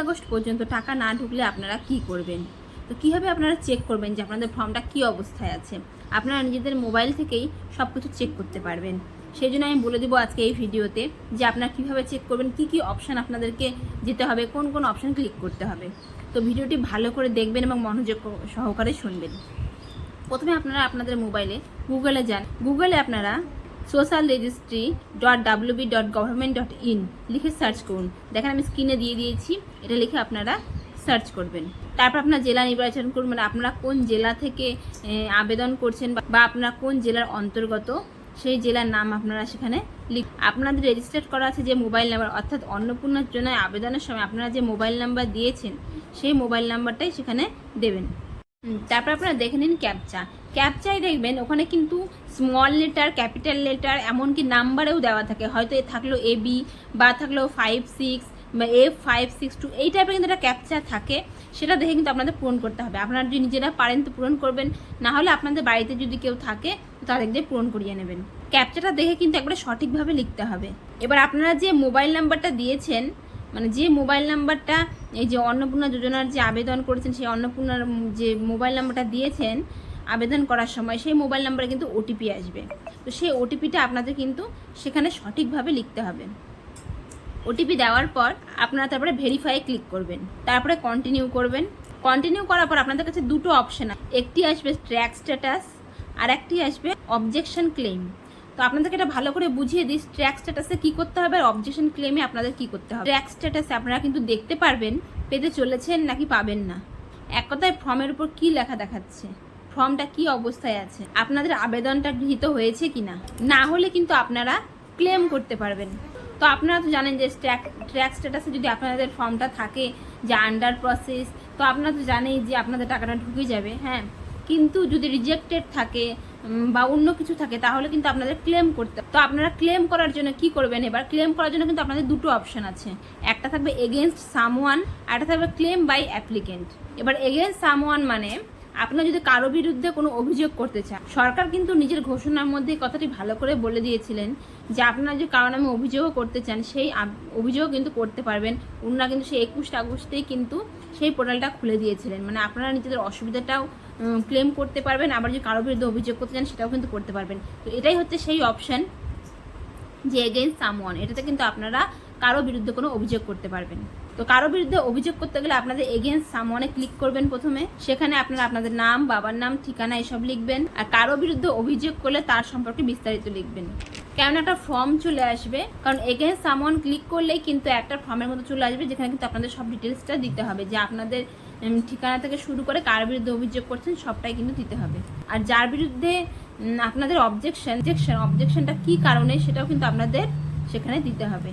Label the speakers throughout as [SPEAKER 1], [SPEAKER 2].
[SPEAKER 1] August পর্যন্ত টাকা না ঢুকলে আপনারা কি করবেন? তো কীভাবে আপনারা চেক করবেন যে আপনাদের ফর্মটা কী অবস্থায় আছে? আপনারা নিজেদের মোবাইল থেকেই সব কিছু চেক করতে পারবেন। সেই জন্য আমি বলে দেবো আজকে এই ভিডিওতে যে আপনারা কীভাবে চেক করবেন, কি কি অপশান আপনাদেরকে যেতে হবে, কোন কোন অপশান ক্লিক করতে হবে। তো ভিডিওটি ভালো করে দেখবেন এবং মনোযোগ সহকারে শুনবেন। প্রথমে আপনারা আপনাদের মোবাইলে গুগলে যান। গুগলে আপনারা socialregistry.wb.government.in লিখে সার্চ করুন। দেখেন আমি স্ক্রিনে দিয়ে দিয়েছি, এটা লিখে আপনারা সার্চ করবেন। তারপর আপনার জেলা নির্বাচন করুন, মানে আপনারা কোন জেলা থেকে আবেদন করছেন বা আপনারা কোন জেলার অন্তর্গত সেই জেলার নাম আপনারা সেখানে আপনাদের রেজিস্টার্ড করা আছে যে মোবাইল নাম্বার, অর্থাৎ অন্নপূর্ণা যোজনায় আবেদনের সময় আপনারা যে মোবাইল নাম্বার দিয়েছেন সেই মোবাইল নাম্বারটাই সেখানে দেবেন। তারপর আপনারা দেখে নিন ক্যাপচায় দেখবেন ওখানে কিন্তু স্মল লেটার, ক্যাপিটাল লেটার, এমনকি নাম্বারেও দেওয়া থাকে। হয়তো থাকলো AB বা থাকলো 56 বা F562, এই টাইপের কিন্তু একটা ক্যাপচা থাকে। সেটা দেখে কিন্তু আপনাদের পূরণ করতে হবে। আপনারা যদি নিজেরা পারেন তো পূরণ করবেন, না হলে আপনাদের বাড়িতে যদি কেউ থাকে তাদের দিয়ে পূরণ করিয়ে নেবেন। ক্যাপচাটা দেখে কিন্তু একবারে সঠিকভাবে লিখতে হবে। এবার আপনারা যে মোবাইল নাম্বারটা দিয়েছেন, মানে যে মোবাইল নাম্বারটা এই যে অন্নপূর্ণা যোজনার যে আবেদন করেছেন সেই অন্নপূর্ণার যে মোবাইল নাম্বারটা দিয়েছেন আবেদন করার সময়, সেই মোবাইল নাম্বারে কিন্তু OTP আসবে। তো সেই OTPটা আপনাদের কিন্তু সেখানে সঠিকভাবে লিখতে হবে। OTP দেওয়ার পর আপনারা তারপরে ভেরিফাই ক্লিক করবেন, তারপরে কন্টিনিউ করবেন। কন্টিনিউ করার পর আপনাদের কাছে দুটো অপশন, একটি আসবে ট্র্যাক স্ট্যাটাস আর একটি আসবে অবজেকশন ক্লেম। তো আপনাদেরকে এটা ভালো করে বুঝিয়ে দিই ট্র্যাক স্ট্যাটাসে কী করতে হবে আর অবজেকশন ক্লেমে আপনাদের কী করতে হবে। ট্র্যাক স্ট্যাটাসে আপনারা কিন্তু দেখতে পারবেন পেতে চলেছেন নাকি পাবেন না। এক কথায় ফর্মের উপর কী লেখা দেখাচ্ছে, ফর্মটা কি অবস্থায় আছে, আপনাদের আবেদনটা গৃহীত হয়েছে কিনা। না হলে কিন্তু আপনারা ক্লেম করতে পারবেন। তো আপনারা তো জানেন যে ট্র্যাক স্ট্যাটাসে যদি আপনাদের ফর্মটা থাকে যে আন্ডার প্রসেস, তো আপনারা তো জানেই যে আপনাদের টাকাটা ঢুকে যাবে। হ্যাঁ, কিন্তু যদি রিজেক্টেড থাকে বা অন্য কিছু থাকে তাহলে কিন্তু আপনাদের ক্লেম করতে। তো আপনারা ক্লেম করার জন্য কি করবেন? এবার ক্লেম করার জন্য কিন্তু আপনাদের দুটো অপশন আছে, একটা থাকবে এগেনস্ট সামওয়ান আর একটা থাকবে ক্লেম বাই অ্যাপ্লিকেন্ট। এবার এগেনস্ট সামওয়ান মানে আপনারা যদি কারো বিরুদ্ধে কোনো অভিযোগ করতে চান, সরকার কিন্তু নিজের ঘোষণার মধ্যে কথাটি ভালো করে বলে দিয়েছিলেন যে আপনারা যে কারো নামে অভিযোগও করতে চান সেই অভিযোগ কিন্তু করতে পারবেন। ওনারা কিন্তু সেই 21 আগস্টেই কিন্তু সেই পোর্টালটা খুলে দিয়েছিলেন, মানে আপনারা নিজেদের অসুবিধাটাও ক্লেম করতে পারবেন, আবার যদি কারো বিরুদ্ধে অভিযোগ করতে চান সেটাও কিন্তু করতে পারবেন। তো এটাই হচ্ছে সেই অপশান যে এগেইনস্ট সামওয়ান, এটাতে কিন্তু আপনারা কারো বিরুদ্ধে কোনো অভিযোগ করতে পারবেন। তো কারো বিরুদ্ধে অভিযোগ করতে গেলে আপনাদের এগেইনস্ট সামওয়ানে ক্লিক করবেন প্রথমে। সেখানে আপনারা আপনাদের নাম, বাবার নাম, ঠিকানা এসব লিখবেন। আর কারো বিরুদ্ধে অভিযোগ করলে তার সম্পর্কে বিস্তারিত লিখবেন। কেমন একটা ফর্ম চলে আসবে, কারণ এগেইনস্ট সামওয়ান ক্লিক করলেই কিন্তু একটা ফর্মের মতো চলে আসবে যেখানে কিন্তু আপনাদের সব ডিটেলসটা দিতে হবে, যে আপনাদের ঠিকানা থেকে শুরু করে কার বিরুদ্ধে অভিযোগ করছেন সবটাই কিন্তু দিতে হবে। আর যার বিরুদ্ধে আপনাদের অবজেকশনটা কী কারণে সেটাও কিন্তু আপনাদের সেখানে দিতে হবে।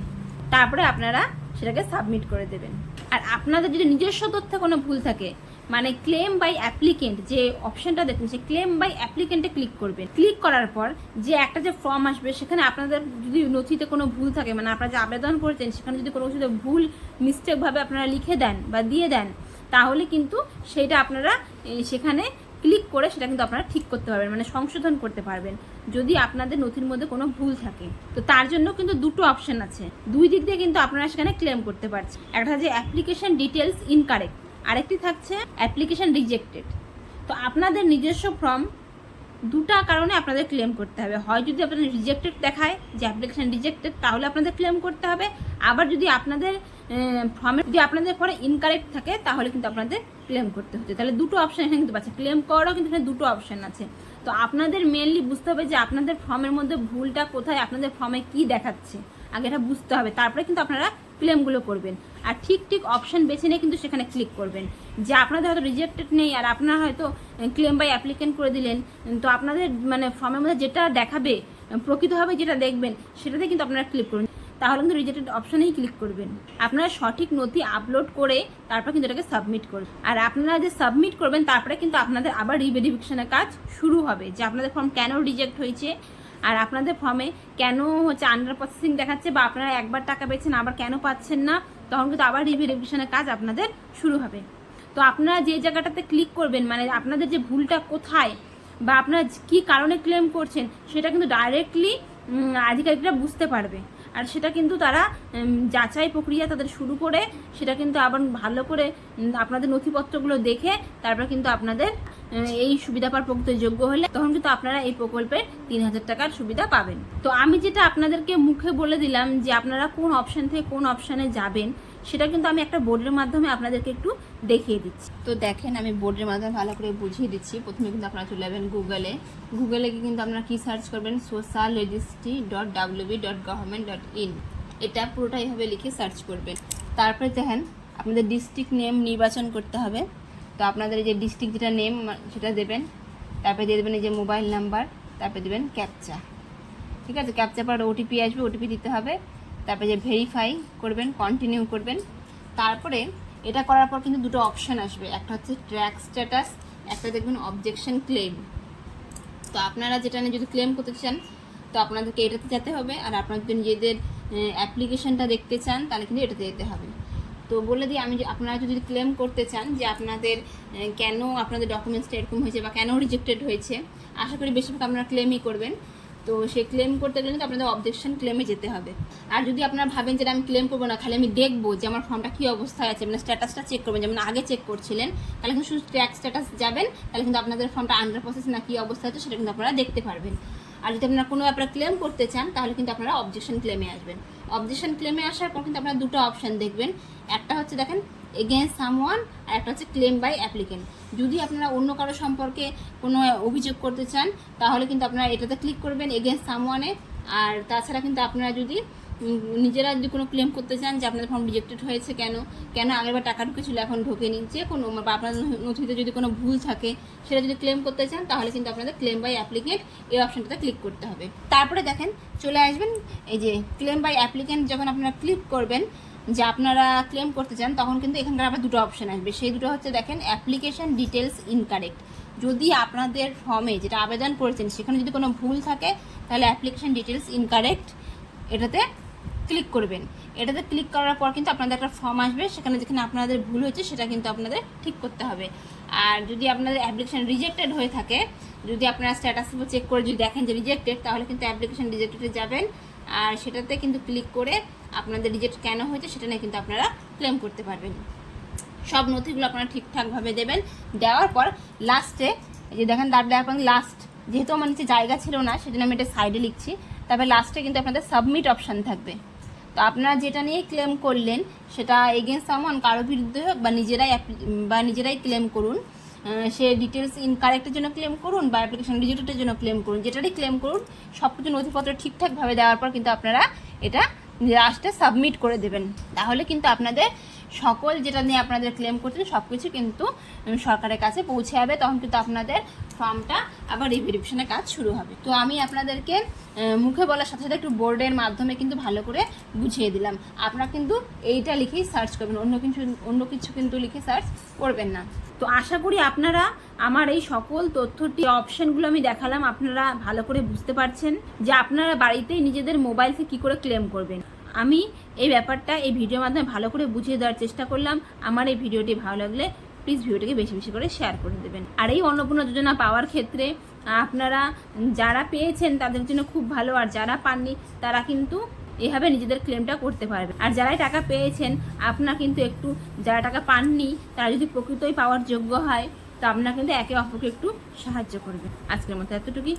[SPEAKER 1] তারপরে আপনারা সেটাকে সাবমিট করে দেবেন। আর আপনাদের যদি নিজস্ব তথ্যে কোনো ভুল থাকে, মানে ক্লেম বাই অ্যাপ্লিকেন্ট যে অপশনটা দেখুন, সেই ক্লেম বাই অ্যাপ্লিকেন্টে ক্লিক করবেন। ক্লিক করার পর যে একটা যে ফর্ম আসবে সেখানে আপনাদের যদি নথিতে কোনো ভুল থাকে, মানে আপনারা যে আবেদন করেছেন সেখানে যদি কোনো কিছু ভুল মিস্টেকভাবে আপনারা লিখে দেন বা দিয়ে দেন, তাহলে কিন্তু সেইটা আপনারা সেখানে ক্লিক করে সেটা কিন্তু আপনারা ঠিক করতে পারবেন, মানে সংশোধন করতে পারবেন যদি আপনাদের নথির মধ্যে কোনো ভুল থাকে। তো তার জন্য কিন্তু দুটো অপশন আছে, দুই দিক দিয়ে কিন্তু আপনারা সেখানে ক্লেম করতে পারছেন। একটা হচ্ছে অ্যাপ্লিকেশন ডিটেলস ইনকারেক্ট, আরেকটি থাকছে অ্যাপ্লিকেশন রিজেক্টেড। তো আপনাদের নিজস্ব ফর্ম দুটা কারণে আপনাদের ক্লেম করতে হবে। হয় যদি আপনাদের রিজেক্টেড দেখায় যে অ্যাপ্লিকেশন রিজেক্টেড, তাহলে আপনাদের ক্লেম করতে হবে। আবার যদি আপনাদের ফর্মে যদি আপনাদের পরে ইনকারেক্ট থাকে তাহলে কিন্তু আপনাদের ক্লেম করতে হচ্ছে। তাহলে দুটো অপশান এখানে কিন্তু পাচ্ছে, ক্লেম করারও কিন্তু এখানে দুটো অপশান আছে। তো আপনাদের মেনলি বুঝতে হবে যে আপনাদের ফর্মের মধ্যে ভুলটা কোথায়, আপনাদের ফর্মে কি দেখাচ্ছে আগে এটা বুঝতে হবে, তারপরে কিন্তু আপনারা ক্লেমগুলো করবেন। আর ঠিক অপশান বেছে নিয়ে কিন্তু সেখানে ক্লিক করবেন। যে আপনাদের হয়তো রিজেক্টেড নেই আর আপনারা হয়তো ক্লেম বাই অ্যাপ্লিকেন্ট করে দিলেন, তো আপনাদের মানে ফর্মের মধ্যে যেটা দেখাবে প্রকৃতভাবে যেটা দেখবেন সেটাতে কিন্তু আপনারা ক্লিক করুন, তাহলে কিন্তু রিজেক্টেড অপশানেই ক্লিক করবেন। আপনারা সঠিক নথি আপলোড করে তারপর কিন্তু এটাকে সাবমিট করবেন। আর আপনারা যে সাবমিট করবেন তারপরে কিন্তু আপনাদের আবার রিভেরিফিকেশনের কাজ শুরু হবে, যে আপনাদের ফর্ম কেন রিজেক্ট হয়েছে আর আপনাদের ফর্মে কেন হচ্ছে আন্ডার প্রসেসিং দেখাচ্ছে, বা আপনারা একবার টাকা পেয়েছেন আবার কেন পাচ্ছেন না, তখন কিন্তু আবার রিভেরিফিকেশনের কাজ আপনাদের শুরু হবে। তো আপনারা যে জায়গাটাতে ক্লিক করবেন, মানে আপনাদের যে ভুলটা কোথায় বা আপনারা কী কারণে ক্লেম করছেন সেটা কিন্তু ডাইরেক্টলি আধিকারিকরা বুঝতে পারবে। আর সেটা কিন্তু তারা যাচাই প্রক্রিয়া তাদের শুরু করে সেটা কিন্তু আবার ভালো করে আপনাদের নথিপত্রগুলো দেখে তারপর কিন্তু আপনাদের এই সুবিধা পাওয়ার প্রকৃত যোগ্য হলে তখন কিন্তু আপনারা এই প্রকল্পের 3,000 টাকার সুবিধা পাবেন। তো আমি যেটা আপনাদেরকে মুখে বলে দিলাম যে আপনারা কোন অপশান থেকে কোন অপশানে যাবেন, সেটা কিন্তু আমি একটা বোর্ডের মাধ্যমে আপনাদেরকে একটু দেখিয়ে দিচ্ছি। তো দেখেন আমি বোর্ডের মাধ্যমে ভালো করে বুঝিয়ে দিচ্ছি। প্রথমে কিন্তু আপনারা চলে যাবেন গুগলে গিয়ে কিন্তু আপনারা কি সার্চ করবেন, socialregistry.wb.government.in, এটা পুরোটা এইভাবে লিখে সার্চ করবেন। তারপরে দেখেন আপনাদের ডিস্ট্রিক্ট নেম নির্বাচন করতে হবে। তো আপনাদের যে ডিস্ট্রিক্ট যেটা নেম সেটা দেবেন, তারপরে দিয়ে দেবেন এই যে মোবাইল নাম্বার, তারপরে দেবেন ক্যাপচা। ঠিক আছে, ক্যাপচা পর ওটিপি আসবে, ওটিপি দিতে হবে। তারপরে যে ভেরিফাই করবেন, কন্টিনিউ করবেন। তারপরে এটা করার পর কিন্তু দুটো অপশান আসবে, একটা হচ্ছে ট্র্যাক স্ট্যাটাস, একটা দেখবেন অবজেকশন ক্লেম। তো আপনারা যেটা নিয়ে যদি ক্লেম করতে চান তো আপনাদেরকে এটাতে যেতে হবে, আর আপনারা যদি নিজেদের অ্যাপ্লিকেশনটা দেখতে চান তাহলে কিন্তু এটাতে যেতে হবে। তো বলে দিই, আপনারা যদি ক্লেম করতে চান যে আপনাদের কেন আপনাদের ডকুমেন্টসটা এরকম হয়েছে বা কেন রিজেক্টেড হয়েছে, আশা করি বেশিরভাগ আপনারা ক্লেমই করবেন। তো সেই ক্লেম করতে গেলে কিন্তু আপনাদের অবজেকশন ক্লেমে যেতে হবে। আর যদি আপনারা ভাবেন যে আমি ক্লেম করবো না, খালি আমি দেখবো যে আমার ফর্মটা কী অবস্থায় আছে, মানে স্ট্যাটাসটা চেক করবেন যেমন আগে চেক করছিলেন, তাহলে কিন্তু শুধু ট্র্যাক স্ট্যাটাস যাবেন, তাহলে কিন্তু আপনাদের ফর্মটা আন্ডার প্রসেস না কী অবস্থা আছে সেটা কিন্তু আপনারা দেখতে পারবেন। আর যদি আপনারা কোনো ব্যাপারে ক্লেম করতে চান তাহলে কিন্তু আপনারা অবজেকশন ক্লেমে আসবেন। অবজেকশন ক্লেমে আসার পর কিন্তু আপনারা দুটো অপশান দেখবেন, একটা হচ্ছে দেখেন এগেইনস্ট সামওয়ান, আর একটা হচ্ছে ক্লেম বাই অ্যাপ্লিকেন্ট। যদি আপনারা অন্য কারো সম্পর্কে কোনো অভিযোগ করতে চান তাহলে কিন্তু আপনারা এটাতে ক্লিক করবেন এগেইনস্ট সামওয়ানে। আর তাছাড়া কিন্তু আপনারা যদি নিজেরা যদি কোনো ক্লেম করতে চান যে আপনাদের ফর্ম রিজেক্টেড হয়েছে কেন আগেরবার টাকা ঢুকেছিল এখন ঢোকেনি, যে কোনো বা আপনাদের নথিতে যদি কোনো ভুল থাকে সেটা যদি ক্লেম করতে চান তাহলে কিন্তু আপনাদের ক্লেম বাই অ্যাপ্লিকেন্ট এই অপশানটাতে ক্লিক করতে হবে। তারপরে দেখেন চলে আসবেন এই যে ক্লেম বাই অ্যাপ্লিকেন্ট। যখন আপনারা ক্লিক করবেন যে আপনারা ক্লেম করতে চান তখন কিন্তু এখানকার আবার দুটো অপশান আসবে, সেই দুটো হচ্ছে দেখেন অ্যাপ্লিকেশন ডিটেলস ইনকারেক্ট। যদি আপনাদের ফর্মে যেটা আবেদন করেছেন সেখানে যদি কোনো ভুল থাকে তাহলে অ্যাপ্লিকেশন ডিটেলস ইনকারেক্ট এটাতে ক্লিক করবেন। এটাতে ক্লিক করার পর কিন্তু আপনাদের একটা ফর্ম আসবে, সেখানে যেখানে আপনাদের ভুল হয়েছে সেটা কিন্তু আপনাদের ঠিক করতে হবে। আর যদি আপনাদের অ্যাপ্লিকেশন রিজেক্টেড হয়ে থাকে, যদি আপনারা স্ট্যাটাস চেক করে যদি দেখেন যে রিজেক্টেড, তাহলে কিন্তু অ্যাপ্লিকেশন রিজেক্টেডে যাবেন আর সেটাতে কিন্তু ক্লিক করে আপনাদের রিজেক্ট কেন হয়েছে সেটা নিয়ে কিন্তু আপনারা ক্লেম করতে পারবেন। সব নথিগুলো আপনারা ঠিকঠাকভাবে দেবেন। দেওয়ার পর লাস্টে এই যে দেখেন তারপরে আপনার লাস্ট, যেহেতু আমার নিচে জায়গা ছিল না সেজন্য আমি এটা সাইডে লিখছি, তারপরে লাস্টে কিন্তু আপনাদের সাবমিট অপশান থাকবে। তো আপনারা যেটা নিয়ে ক্লেম করলেন সেটা এগেইনস্ট সামওয়ান কারো বিরুদ্ধে হোক বা নিজেরাই ক্লেম করুন, সে ডিটেলস ইনকারেক্টের জন্য ক্লেম করুন বা অ্যাপ্লিকেশন রিজেক্টের জন্য ক্লেম করুন, যেটারই ক্লেম করুন সব কিছু নথিপত্র ঠিকঠাকভাবে দেওয়ার পর কিন্তু আপনারা এটা লাস্টে সাবমিট করে দেবেন। তাহলে কিন্তু আপনাদের সকল যেটা নিয়ে আপনাদের ক্লেম করছেন সব কিছু কিন্তু সরকারের কাছে পৌঁছে যাবে, তখন কিন্তু আপনাদের ফর্মটা আবার রিভেরিফিকেশনের কাজ শুরু হবে। তো আমি আপনাদেরকে মুখে বলার সাথে সাথে একটু বোর্ডের মাধ্যমে কিন্তু ভালো করে বুঝিয়ে দিলাম। আপনারা কিন্তু এইটা লিখেই সার্চ করবেন, অন্য কিছু কিন্তু লিখে সার্চ করবেন না। তো আশা করি আপনারা আমার এই সকল তথ্যটি অপশানগুলো আমি দেখালাম আপনারা ভালো করে বুঝতে পারছেন যে আপনারা বাড়িতেই নিজেদের মোবাইল থেকে কী করে ক্লেম করবেন। আমি এই ব্যাপারটা এই ভিডিওর মাধ্যমে ভালো করে বুঝিয়ে দেওয়ার চেষ্টা করলাম। আমার এই ভিডিওটি ভালো লাগলে প্লিজ ভিডিওটিকে বেশি বেশি করে শেয়ার করে দেবেন। আর এই অন্নপূর্ণা যোজনা পাওয়ার ক্ষেত্রে আপনারা যারা পেয়েছেন তাদের জন্য খুব ভালো, আর যারা পাননি তারা কিন্তু এভাবে নিজেদের ক্লেমটা করতে পারবে। আর যারাই টাকা পেয়েছেন আপনারা কিন্তু একটু, যারা টাকা পাননি তারা যদি প্রকৃতই পাওয়ার যোগ্য হয় তো আপনারা কিন্তু একে অপরকে একটু সাহায্য করবে। আজকের মতো এতটুকুই।